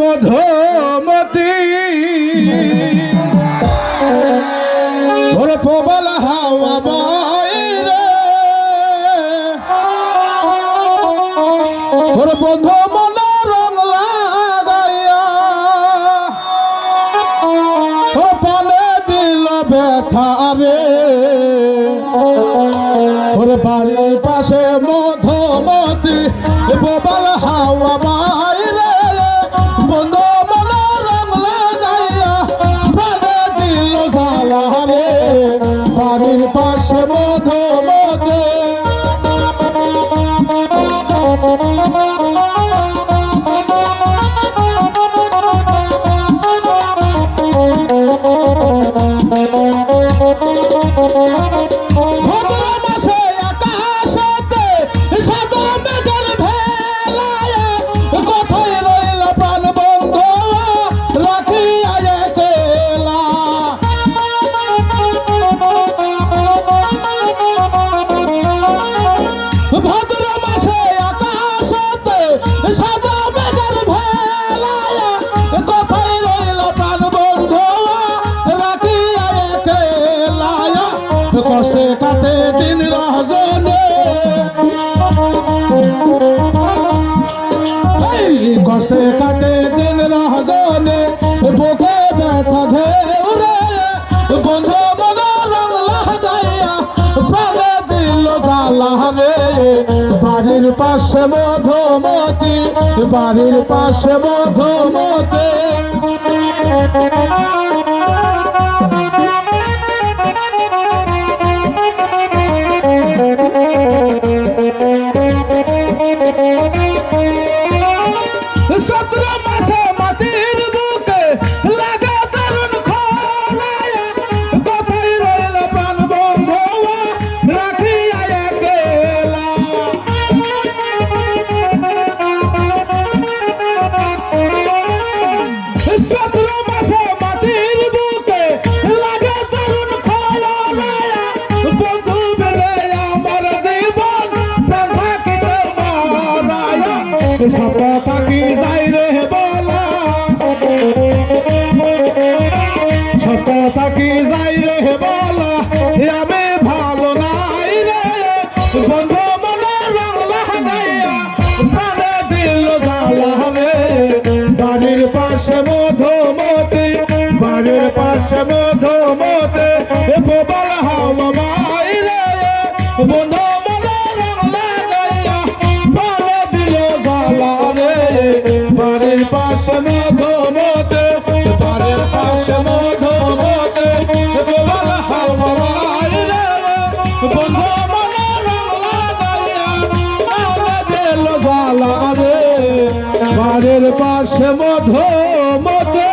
মধুমতি ওরে প্রবল হাওয়া বাইরে ওরে বন্ধু মনে রং লাগাইয়া ও পানে দিল ব্যথা রে ওরে বাড়ির পাশে মধুমতি প্রবল হাওয়া বাইরে বন্ধু মনে রং লাগাইয়া প্রাণে দিল জ্বালা রে বাড়ির পাশে মধুমতি কষ্টে কাটে দিন রজনে কষ্টে কাটে দিন রজনে বুকে ব্যথা ধরে বন্ধু মনে রং লাগাইয়া প্রাণে দিল জ্বালা রে বাড়ির পাশে মধুমতি বাড়ির পাশে মধুমতি সতেরো মাসে মাটির বুকে লাগা দারুণ খরায়া কোথায় রইল প্রাণ বন্ধু রাখিয়া একলা সতেরো মাসে মাটির বুকে লাগা দারুণ খরায়া বন্ধু বেলে আমার জীবন প্রাণ থাকিতে মারায়া সব থাকি যাই রে বলা সব থাকি যাই রে বলা আমি ভালো নাই রে বন্ধু মনে রং লাগাইয়া প্রাণে দিল জ্বালা রে বাড়ির পাশে মধুমতি বাড়ির পাশে মধুমতি প্রবল হাওয়া বাইরে বন্ধু মনে রং লাগাইয়া প্রাণে দিল জ্বালা রে বাড়ির পাশে মধুমতি বাড়ির পাশে মধুমতি প্রবল হাওয়া বাইরে বন্ধু মনে রং লাগাইয়া প্রাণে দিল জ্বালা রে বাড়ির পাশে মধুমতি।